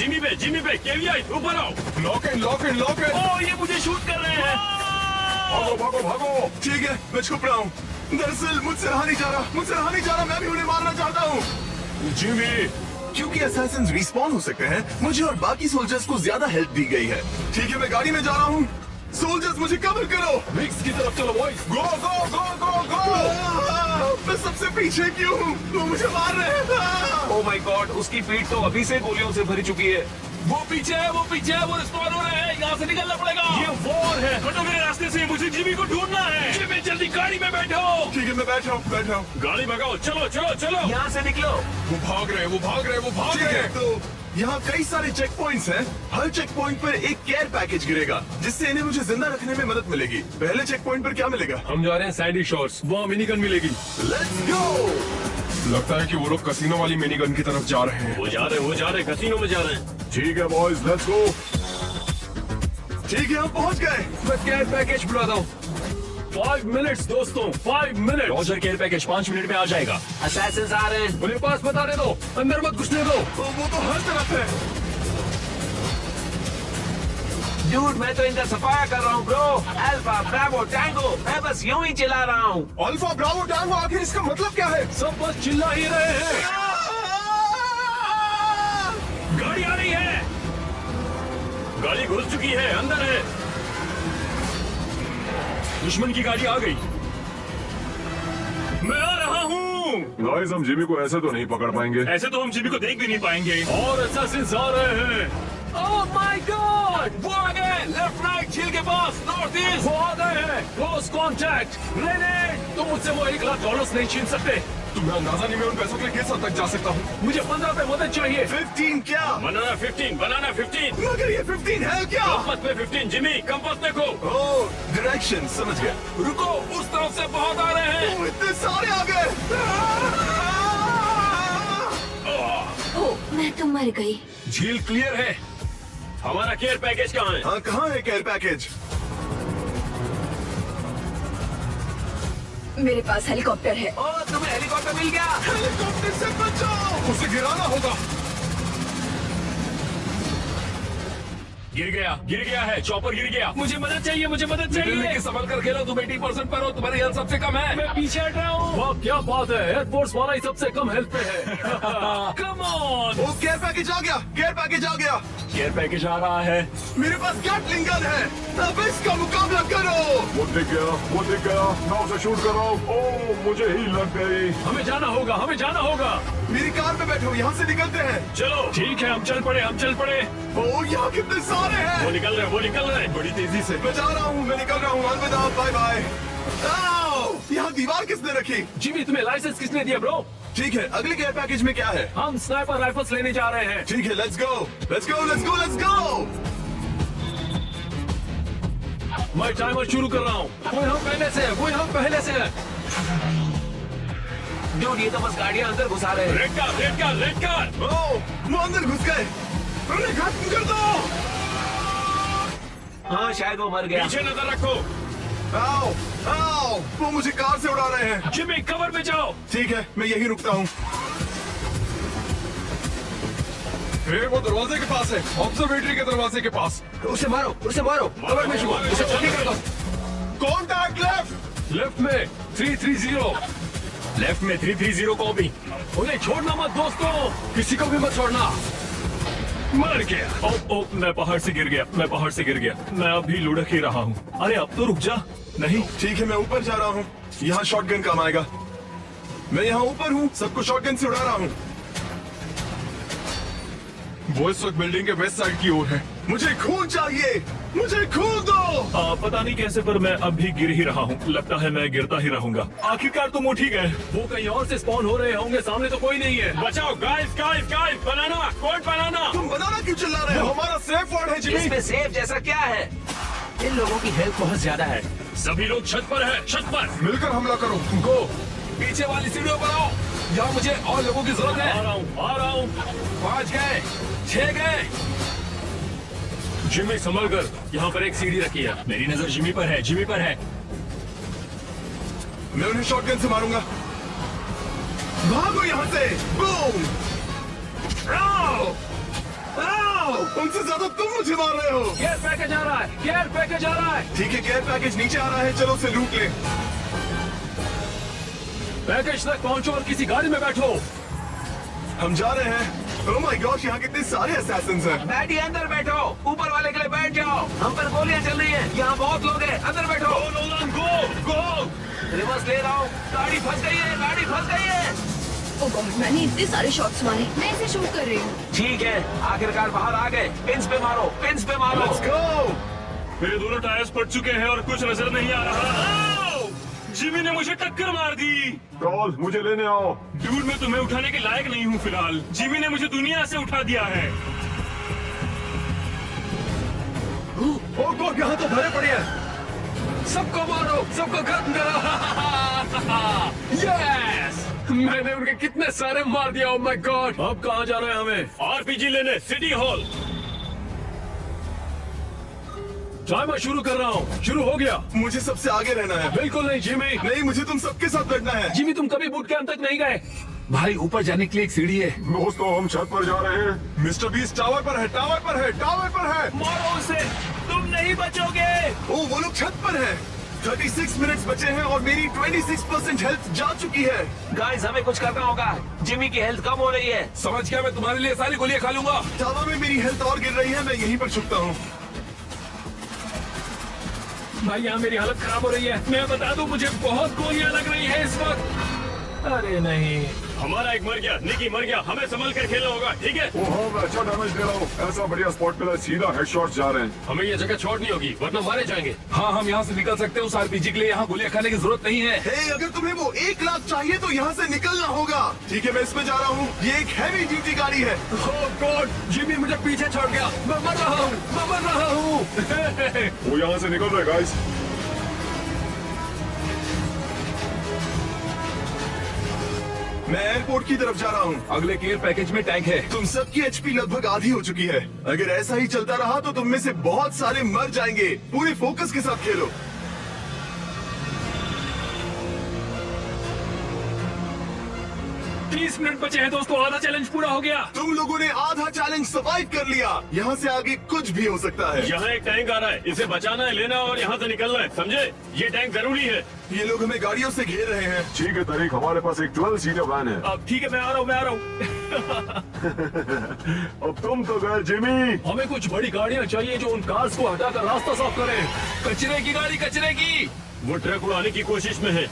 Jimmy पे केवीआई ऊपर आओ। Lock in. ओ ये मुझे शूट कर रहे हैं। भागो। ठीक है, मैं छुप रहा हूँ। दरअसल मुझसे रहा नहीं जा रहा। मैं भी उन्हें मारना चाहता हूँ। जिमी, क्योंकि असैसिन्स रिस्पॉन हो सकते हैं, मुझे और बाकी सोल्जर्स को ज्यादा हेल्प दी गई है। ठीक है, मैं गाड़ी में जा रहा हूँ। सोल्जर्स मुझे कवर करो। विक्स की तरफ चलो बॉयज। गो। मैं सबसे पीछे क्यों हूँ? वो मुझे मार रहे हैं। ओह माय गॉड, उसकी पीठ तो अभी से गोलियों से भरी चुकी है। वो पीछे है, वो रिस्पॉन हो रहे हैं। यहाँ से निकलना पड़ेगा। ये वॉर है। हटो मेरे रास्ते से, मुझे जिमी को ढूंढना है। जिमी जल्दी गाड़ी में बैठो। ठीक है, मैं बैठा हूँ। गाड़ी भगाओ, चलो। यहाँ से निकलो। वो भाग रहे हैं। तो यहाँ कई सारे चेक पॉइंट्स हैं। हर चेक पॉइंट पर एक केयर पैकेज गिरेगा, जिससे इन्हें मुझे जिंदा रखने में मदद मिलेगी। पहले चेक पॉइंट पर क्या मिलेगा? हम जा रहे हैं सैंडी शोर्स, वहाँ मिनीगन मिलेगी। Let's go. लगता है कि वो लोग कसिनो वाली मिनीगन की तरफ जा रहे हैं। वो जा रहे हैं, कसीनो में जा रहे हैं। ठीक है बॉयज, लेट्स गो। ठीक है, हम पहुँच गए। मैं केयर पैकेज बुलाता हूँ। 5 मिनट्स दोस्तों, 5 minute. Roger, care package 5 minute में आ जाएगा। असैसिन्स आ रहे हैं। उन्हें पास बता दे दो, अंदर मत घुसने दो। वो तो हर तरफ है। डूड, मैं तो इनका सफाया कर रहा हूँ ब्रो। अल्फा ब्रावो टैंगो, मैं बस यूं ही चिल्ला रहा हूँ। अल्फा ब्रावो टैंगो, आखिर इसका मतलब क्या है? सब बस चिल्ला ही रहे हैं। गाड़ी आ रही है। गाड़ी घुस चुकी है, अंदर है। दुश्मन की गाड़ी आ गई। मैं आ रहा हूँ। गाइस, हम जिमी को ऐसे तो नहीं पकड़ पाएंगे। ऐसे तो हम जिमी को देख भी नहीं पाएंगे। और असैसिन्स आ रहे हैं। ओह माय गॉड, वो आ गए। लेफ्ट राइट झील के पास, नॉर्थ ईस्ट। वो आ गए हैं। Close contact, grenade. तुम मुझसे वो $1,00,000 नहीं छीन सकते। तुम्हें अंदाजा नहीं, मैं उन पैसों के लिए किस हद तक जा सकता हूँ। मुझे 15 पे मदद चाहिए। 15 क्या? बनाना 15। मगर ये 15 है क्या? कंपास पे 15, जिमी कंपास देखो। ओह, डायरेक्शन समझ गया। रुको, उस तरफ से बहुत आ रहे हैं। ओह, इतने सारे आ गए। ओह, मैं तो मर गई। झील क्लियर है। हमारा केयर पैकेज कहाँ है? हाँ, कहाँ है केयर पैकेज? मेरे पास हेलीकॉप्टर है। ओह, तुम्हें हेलीकॉप्टर मिल गया। हेलीकॉप्टर से बचाओ। उसे गिराना होगा। गिर गया है, चॉपर गिर गया। मुझे मदद चाहिए। संभल कर खेलो, तुम 80% पर हो, तुम्हारी हेल्थ सबसे कम है। मैं पीछे हट रहा हूँ। वाह, क्या बात है, एयरफोर्स वाला ही सबसे कम हेल्थ पे है। Come on. वो केयर पैकेज आ गया। केयर पैकेज आ रहा है। मेरे पास गैटलिंग गन है। अब इसका मुकाबला करो। वो दिख गया। मैं उसे शूट कर रहा हूँ। ओह, मुझे ही लग गई। हमें जाना होगा। मेरी कार में बैठो, यहाँ से निकलते हैं। चलो ठीक है, हम चल पड़े। ओह, यहाँ कितने सारे हैं। वो निकल रहे हैं बड़ी तेजी से। मैं जा रहा हूँ, मैं निकल रहा हूँ। अलविदा, बाय बाय। यहाँ दीवार किसने रखी? जिमी, तुम्हें लाइसेंस किसने दिया ब्रो? ठीक है, अगले केयर पैकेज में क्या है? हम स्नाइपर राइफल्स लेने जा रहे हैं। ठीक है, लेट्स गो। मैं टाइमर शुरू कर रहा हूँ। वो यहाँ पहले से है। डूड, ये तो बस गाड़ियाँ अंदर घुसा रहे हैं। Red car. ओह, वो अंदर घुस गए। उन्हें खत्म कर दो। हाँ, शायद वो मर गया। पीछे नजर रखो। आओ, वो मुझे कार से उड़ा रहे हैं। जिमी, कवर में जाओ। ठीक है, मैं यही रुकता हूँ। वो दरवाजे के पास है, ऑब्जर्वेटरी के दरवाजे के पास। उसे मारो। कवर में छुपो, उसे जल्दी कर दो। कॉन्टैक्ट लेफ्ट में 330। लेफ्ट में 330 को भी। उन्हें छोड़ना मत दोस्तों, किसी को भी मत छोड़ना। मर गया। ओ, मैं पहाड़ से गिर गया। मैं अभी लुढ़क ही रहा हूँ। अरे अब तो रुक जा। नहीं, ठीक है, मैं ऊपर जा रहा हूँ। यहाँ शॉटगन काम आएगा। मैं यहाँ ऊपर हूँ, सबको शॉटगन से उड़ा रहा हूँ। वो इस वक्त बिल्डिंग के वेस्ट साइड की ओर है। मुझे खून चाहिए, मुझे खून दो। पता नहीं कैसे, पर मैं अब भी गिर ही रहा हूँ। लगता है मैं गिरता ही रहूंगा। आखिरकार तुम उठ ही गए। वो कहीं और से स्पॉन हो रहे होंगे, सामने तो कोई नहीं है। बचाओ गाइस। बनाना, कोड बनाना। तुम बनाना क्यों चिल्ला रहे हो? हमारा सेफ वर्ड है जिमी। इसमें सेफ जैसा क्या है? इन लोगों की हेल्थ बहुत ज्यादा है। सभी लोग छत पर। मिलकर हमला करो। गो, पीछे वाली सीढ़ियों पर आओ। यहाँ मुझे और लोगों की जरूरत है। आ रहा हूँ। 5 गए, 6 गए। जिमी संभल कर, यहाँ पर एक सीढ़ी रखी है। मेरी नजर जिमी पर है। मैं उन्हें शॉटगन से मारूंगा। भागो यहाँ से। बूम। आओ। उनसे ज्यादा तुम मुझे मार रहे हो। केयर पैकेज आ रहा है, केयर पैकेज आ रहा है। ठीक है, केयर पैकेज नीचे आ रहा है, चलो उसे लूट ले। पैकेज तक पहुंचो और किसी गाड़ी में बैठो। हम जा रहे हैं। ओह माय गॉड, यहाँ कितने सारे असैसिन्स हैं। बैठी अंदर बैठो, ऊपर वाले के लिए बैठ जाओ। हम पर गोलियां चल रही हैं, यहाँ बहुत लोग हैं, अंदर बैठो। नोलन गो गो। रिवर्स ले रहा हूँ, गाड़ी फंस गई है, गाड़ी फंस गई है। ओ गॉड, मैंने इतने सारे शॉट्स मारे। मैं इसे शूट कर रही हूँ। ठीक है, आखिरकार बाहर आ गए। पिंस पे मारो, पिंस पे मारो। Let's go. मेरे दोनों टायर्स फट चुके हैं और कुछ नजर नहीं आ रहा। जिमी ने मुझे टक्कर मार दी। कॉल, मुझे लेने आओ। डूड, मैं तुम्हें उठाने के लायक नहीं हूँ फिलहाल। जिमी ने मुझे दुनिया से उठा दिया है। ओ गॉड, यहाँ तो भरे पड़े हैं। सबको मारो, सबको खत्म करो। यस, मैंने उनके कितने सारे मार दिया। ओह माय गॉड। अब कहाँ जाना है हमें? आरपीजी लेने सिटी हॉल। टाइमर शुरू कर रहा हूँ। शुरू हो गया। मुझे सबसे आगे रहना है। बिल्कुल नहीं जिमी। नहीं, मुझे तुम सबके साथ लड़ना है। जिमी, तुम कभी बूट कैंप तक नहीं गए। भाई, ऊपर जाने के लिए एक सीढ़ी है। दोस्तों, हम छत पर जा रहे हैं। मिस्टर बीस्ट टावर पर है, टावर पर है, टावर पर है। मारो उसे, तुम नहीं बचोगे। ओ, वो लोग छत पर हैं। 36 मिनट्स बचे हैं और मेरी 26% हेल्थ जा चुकी है। गाइस, हमें कुछ करना होगा। जिमी की हेल्थ कम हो रही है। समझ गया, मैं तुम्हारे लिए सारी गोलियां खा लूंगा। टावर में मेरी हेल्थ और गिर रही है, मैं यहीं पर छुपता हूँ। भाई, यहाँ मेरी हालत खराब हो रही है। मैं बता दूं, मुझे बहुत गोलियां लग रही है इस वक्त। अरे नहीं, हमारा एक मर गया, निकी मर गया। हमें संभल कर खेलना होगा, ठीक है? ओह, मैं अच्छा डैमेज दे रहा हूँ। ऐसा बढ़िया स्पॉट पे सीधा हेडशॉट जा रहे हैं। हमें ये जगह छोड़नी होगी, वरना मारे जाएंगे। हाँ, हम यहाँ से निकल सकते हैं। उस आरपीजी के लिए यहाँ गोलियां खाने की जरूरत नहीं है। हे, अगर तुम्हें वो 1 लाख चाहिए तो यहाँ से निकलना होगा। ठीक है, मैं इसमें जा रहा हूँ। ये एक हैवी ड्यूटी गाड़ी है। ओह गॉड, जिमी मुझे पीछे छोड़ गया। मैं मर रहा हूँ, मैं मर रहा हूँ। वो यहाँ से निकल रहे गाइस। मैं एयरपोर्ट की तरफ जा रहा हूँ। अगले केयर पैकेज में टैंक है। तुम सबकी एचपी लगभग आधी हो चुकी है। अगर ऐसा ही चलता रहा तो तुम में से बहुत सारे मर जाएंगे। पूरे फोकस के साथ खेलो। 30 मिनट बचे हैं दोस्तों, आधा चैलेंज पूरा हो गया। तुम लोगों ने आधा चैलेंज सर्वाइव कर लिया। यहाँ से आगे कुछ भी हो सकता है। यहाँ एक टैंक आ रहा है, इसे बचाना है, लेना और यहाँ से निकलना है, समझे? ये टैंक जरूरी है। ये लोग हमें गाड़ियों से घेर रहे हैं। ठीक है तरीक, हमारे पास एक 12 सीटर वैन है। अब ठीक है, मैं आ रहा हूँ, मैं आ रहा हूँ। अब तुम तो गए जिमी। हमें कुछ बड़ी गाड़ियाँ चाहिए जो उन कार्स को हटाकर रास्ता साफ करे। कचरे की गाड़ी, कचरे की। वो ट्रक उड़ाने की कोशिश में है।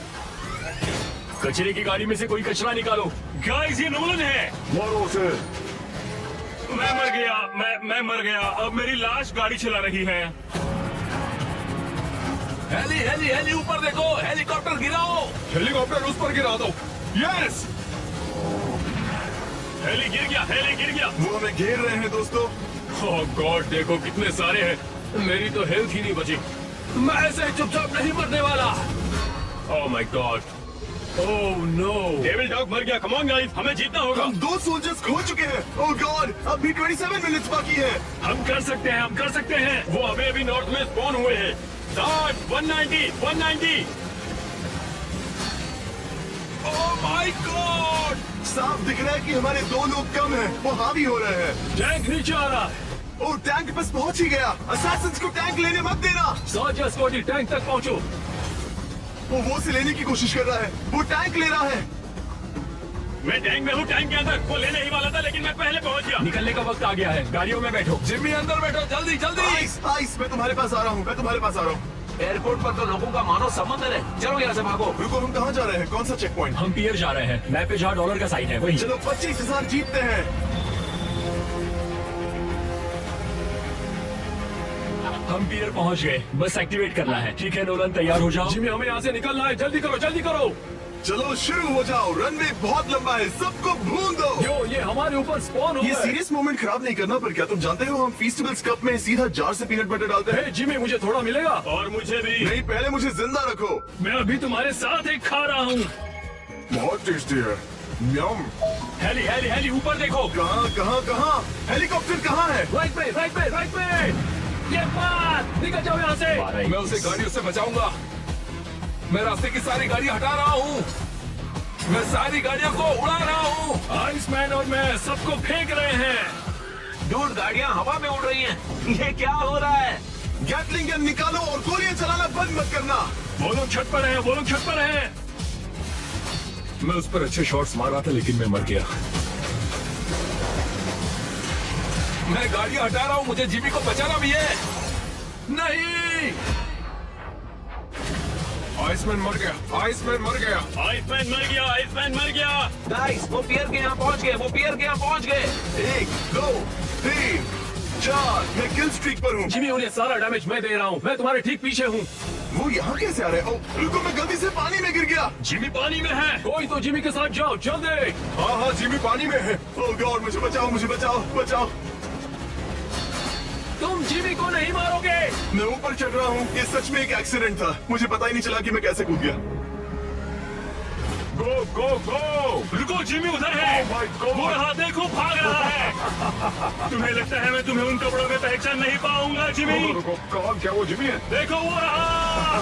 कचरे की गाड़ी में से कोई कचरा निकालो। गाइस, ये नोलन है। मारो उसे। मैं मर गया, मैं मर गया। अब मेरी लाश गाड़ी चला रही है। हेली, हेली, हेली, ऊपर देखो। हेलीकॉप्टर गिराओ। हेलीकॉप्टर उस पर गिरा दो। यस, हेली गिर गया, हेली गिर गया। वो हमें घेर रहे हैं दोस्तों। ओह गॉड, देखो कितने सारे हैं। मेरी तो हेल्थ ही नहीं बची। मैं ऐसे चुपचाप नहीं मरने वाला। Oh my God, oh no, devil dog मर गया। कम ऑन गाइस, हमें जीतना होगा। हम 2 सोल्जर्स खो चुके हैं। ओह गॉड, अब भी 27 मिनट्स बाकी है। हम कर सकते हैं, हम कर सकते हैं। वो अभी नॉर्थ में स्पॉन हुए हैं। 190, 190। ओह माय गॉड, साफ दिख रहा है कि हमारे 2 लोग कम हैं। वो हावी हो रहे हैं। टैंक नीचे आ रहा है। ओह, टैंक बस पहुंच ही गया। असैसिन्स को टैंक लेने मत देना। साजा स्कॉटी, टैंक तक पहुंचो। वो उसे लेने की कोशिश कर रहा है। वो टैंक ले रहा है। मैं टैंक में हूँ, टैंक के अंदर। वो लेने ही वाला था, लेकिन मैं पहले पहुंच गया। निकलने का वक्त आ गया है, गाड़ियों में बैठो। जिम्मी अंदर बैठो, जल्दी जल्दी। आइस, आइस, मैं तुम्हारे पास आ रहा हूँ। मैं तुम्हारे पास आ रहा हूँ। एयरपोर्ट पर तो लोगों का मानो समंदर है। चलो यहाँ से भागो। रुको, हम कहाँ जा रहे हैं? कौन सा चेक पॉइंट? हम पियर जा रहे हैं। मैप पे जहाँ डॉलर का साइन है वही। चलो 25,000 जीतते हैं। हम पियर पहुंच गए, बस एक्टिवेट करना है। ठीक है नोलन, तैयार हो जाओ। जिमी, हमें यहाँ से निकलना है। जल्दी करो, जल्दी करो। चलो शुरू हो जाओ। रनवे बहुत लंबा है, सबको भून दो। यो, ये हमारे ऊपर स्पॉन हो ये गए। सीरियस मोमेंट खराब नहीं करना, पर क्या तुम जानते हो हम फीस्टिवल्स कप में सीधा जार से पीनट बटर डालते हैं? हे जिमी, मुझे थोड़ा मिलेगा? और मुझे भी। नहीं, पहले मुझे जिंदा रखो। मैं अभी तुम्हारे साथ एक खा रहा हूँ। बहुत टेस्टी है। यम। हेली, हेली, हेली, ऊपर देखो। कहाँ कहाँ कहाँ? हेलीकॉप्टर कहाँ है? राइट पे, राइट पे, राइट पे। ये बात, निकल जाओ यहाँ से। मैं उसे गाड़ियों से बचाऊंगा। मैं रास्ते की सारी गाड़ियां हटा रहा हूँ। मैं सारी गाड़ियों को उड़ा रहा हूँ। आइसमैन और मैं सबको फेंक रहे हैं। डूड, डूड, गाड़ियाँ हवा में उड़ रही हैं। ये क्या हो रहा है? गैटलिंग गन निकालो और गोलियां चलाना बंद मत करना। वो लोग छत पर हैं, वो लोग छत पर हैं। मैं उस पर अच्छे शॉट्स मार रहा था लेकिन मैं मर गया। मैं गाड़ियां हटा रहा हूँ, मुझे जिमी को बचाना भी है। नहीं, आइसमैन मर गया, आइसमैन मर गया। आइसमैन मर गया, आइसमैन मर गया। गाइस, वो पियर के यहाँ पहुँच गए, वो पियर के यहाँ पहुँच गए। 1 2 3 4 मैं किल स्ट्रीक पर हूँ। जिमी, उन्हें सारा डैमेज मैं दे रहा हूँ। मैं तुम्हारे ठीक पीछे हूँ। वो यहाँ कैसे आ रहे हैं? ओह, रुको, मैं गलती से पानी में गिर गया। जिमी पानी में है। कोई तो जिमी के साथ जाओ जल्दी। हाँ हाँ, जिमी पानी में है। ओह गॉड, मुझे बचाओ, मुझे बचाओ, बचाओ। तुम जिमी को नहीं मारोगे। मैं ऊपर चढ़ रहा हूँ। ये सच में एक एक्सीडेंट था। मुझे पता ही नहीं चला कि मैं कैसे कूद गया। गो गो गो। रुको, जिमी उधर है। Oh my God! वो रहा, देखो भाग रहा है। तुम्हें लगता है मैं तुम्हें उन कपड़ों में पहचान नहीं पाऊंगा जिमी? रुको, कौन? क्या वो जिमी है? देखो वो रहा।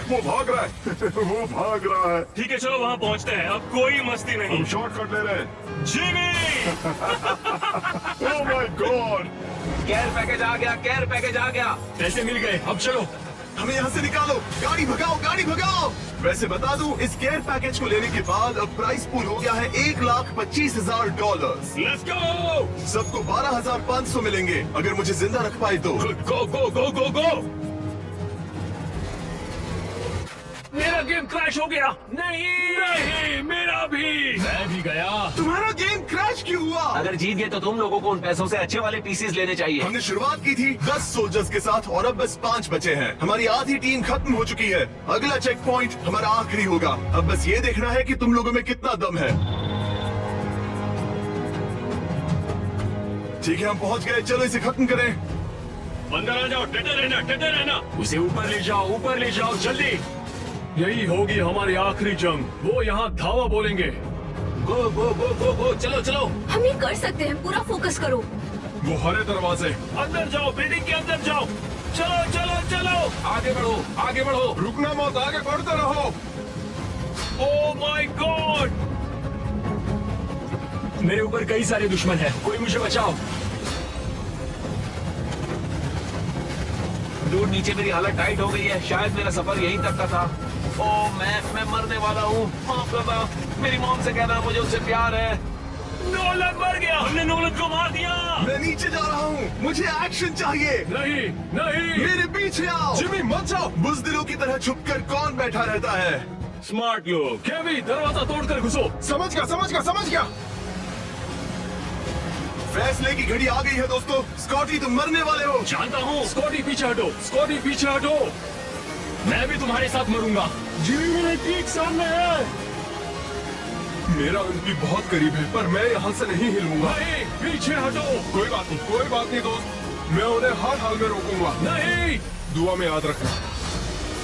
वो भाग रहा है। वो भाग रहा है। ठीक है, चलो वहाँ पहुँचते हैं। अब कोई मस्ती नहीं। हम शॉर्टकट ले रहे हैं। Jimmy. Oh my God. Care package आ गया, केयर पैकेज आ गया। पैसे मिल गए, अब चलो। हमें यहाँ से निकालो। गाड़ी भगाओ, गाड़ी भगाओ। वैसे बता दूं, इस केयर पैकेज को लेने के बाद अब प्राइस पूल हो गया है $1,25,000। Let's go. सबको 12,500 मिलेंगे अगर मुझे जिंदा रख पाए तो। गो गो गो गो गो। मेरा गेम क्रैश हो गया। नहीं, मेरा भी। मैं भी गया। तुम्हारा गेम क्रैश क्यों हुआ? अगर जीत गए तो तुम लोगों को उन पैसों से अच्छे वाले पीसेस लेने चाहिए। हमने शुरुआत की थी 10 सोल्जर्स के साथ और अब बस 5 बचे हैं। हमारी आधी टीम खत्म हो चुकी है। अगला चेक पॉइंट हमारा आखिरी होगा। अब बस ये देखना है कि तुम लोगों में कितना दम है। ठीक है, हम पहुंच गए। चलो इसे खत्म करें। अंदर आ जाओ, डटे रहना, डटे रहना। उसे ऊपर ले जाओ, ऊपर ले जाओ जल्दी। यही होगी हमारी आखिरी जंग। वो यहाँ धावा बोलेंगे। गो गो गो गो गो, चलो चलो। हम ये कर सकते हैं, पूरा फोकस करो। वो हरे दरवाजे। अंदर जाओ, बिल्डिंग के अंदर जाओ। चलो चलो चलो। आगे बढ़ो, आगे बढ़ो। रुकना मत, आगे बढ़ते रहो। ओह माय गॉड, मेरे ऊपर कई सारे दुश्मन हैं। कोई मुझे बचाओ। दूर नीचे मेरी हालत टाइट हो गई है। शायद मेरा सफर यहीं तक का था। ओह मैं मरने वाला हूँ। माफ करना, मेरी मॉम से कहना मुझे उससे प्यार है। नोलन मर गया। हमने नोलन को मार दिया। मैं नीचे जा रहा हूँ। मुझे एक्शन चाहिए। नहीं नहीं। मेरे पीछे आओ। जिमी मत जाओ। बुज़दिलों की तरह छुपकर कौन बैठा रहता है? स्मार्ट लोग। केवी, दरवाजा तोड़कर घुसो। समझ गया, समझ गया, समझ गया। फैसले की घड़ी आ गई है दोस्तों। स्कॉटी, तुम मरने वाले हो। जानता हूँ। स्कॉटी पीछे हटो, स्कॉटी पीछे हटो। मैं भी तुम्हारे साथ मरूंगा। जिमी मेरे ठीक सामने है। मेरा अंत भी बहुत करीब है, पर मैं यहाँ से नहीं हिलूंगा। नहीं, पीछे हटो। कोई बात नहीं दोस्त। मैं उन्हें हर हाल में रोकूंगा। नहीं। दुआ में याद रखना।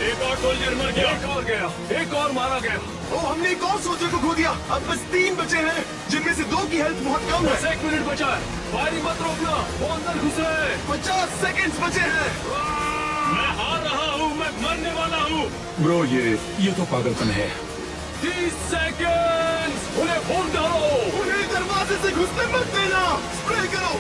एक और सोल्जर मर गया। एक और गया, एक और मारा गया। ओ, हमने एक और सोल्जर को खो दिया। अब बस 3 बचे हैं, जिनमें से 2 की हेल्थ बहुत कम बस है। 1 मिनट बचा है। फायरिंग मत रोकना, वो अंदर घुसे। 50 सेकंड्स बचे हैं। मैं हार रहा हूँ, मैं मरने वाला हूँ। ब्रो, ये तो पागलपन है। 30 सेकंड। उन्हें फोन डालो। उन्हें दरवाजे से घुसने मत देना। स्प्रे करो,